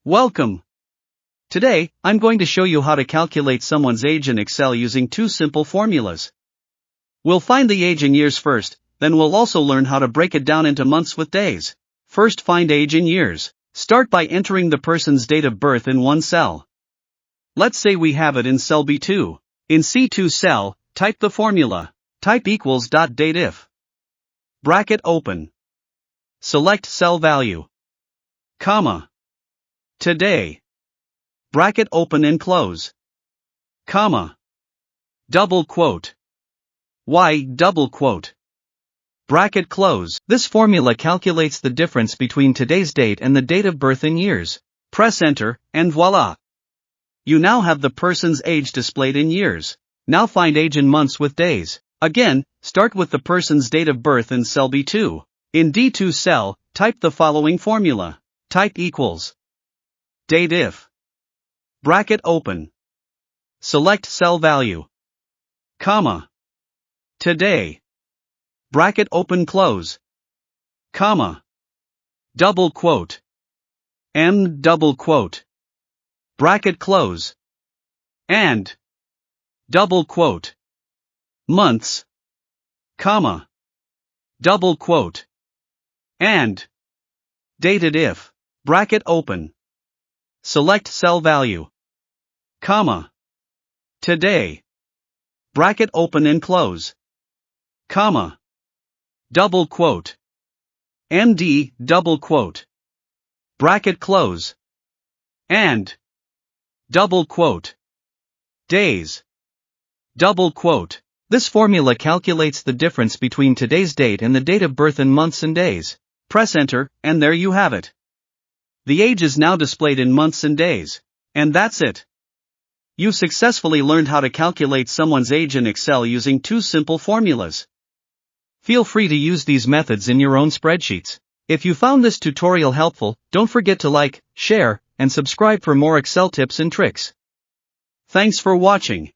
Welcome. Today, I'm going to show you how to calculate someone's age in Excel using two simple formulas. We'll find the age in years first, then we'll also learn how to break it down into months with days. First, find age in years. Start by entering the person's date of birth in one cell. Let's say we have it in cell B2. In C2 cell, type the formula. Type equals .dateIf. Bracket open. Select cell value. Comma. Today. Bracket open and close. Comma. Double quote. Y double quote. Bracket close. This formula calculates the difference between today's date and the date of birth in years. Press enter, and voila! You now have the person's age displayed in years. Now find age in months with days. Again, start with the person's date of birth in cell B2. In D2 cell, type the following formula. Type equals DateIf. Bracket open. Select cell value. Comma. Today. Bracket open close. Comma. Double quote. M double quote. Bracket close. And. Double quote. Months. Comma. Double quote. And. DateIf. Bracket open. Select cell value. Comma. Today. Bracket open and close. Comma. Double quote. MD double quote. Bracket close. And. Double quote. Days. Double quote. This formula calculates the difference between today's date and the date of birth in months and days. Press enter, and there you have it. The age is now displayed in months and days. And that's it. You successfully learned how to calculate someone's age in Excel using two simple formulas. Feel free to use these methods in your own spreadsheets. If you found this tutorial helpful, don't forget to like, share, and subscribe for more Excel tips and tricks. Thanks for watching.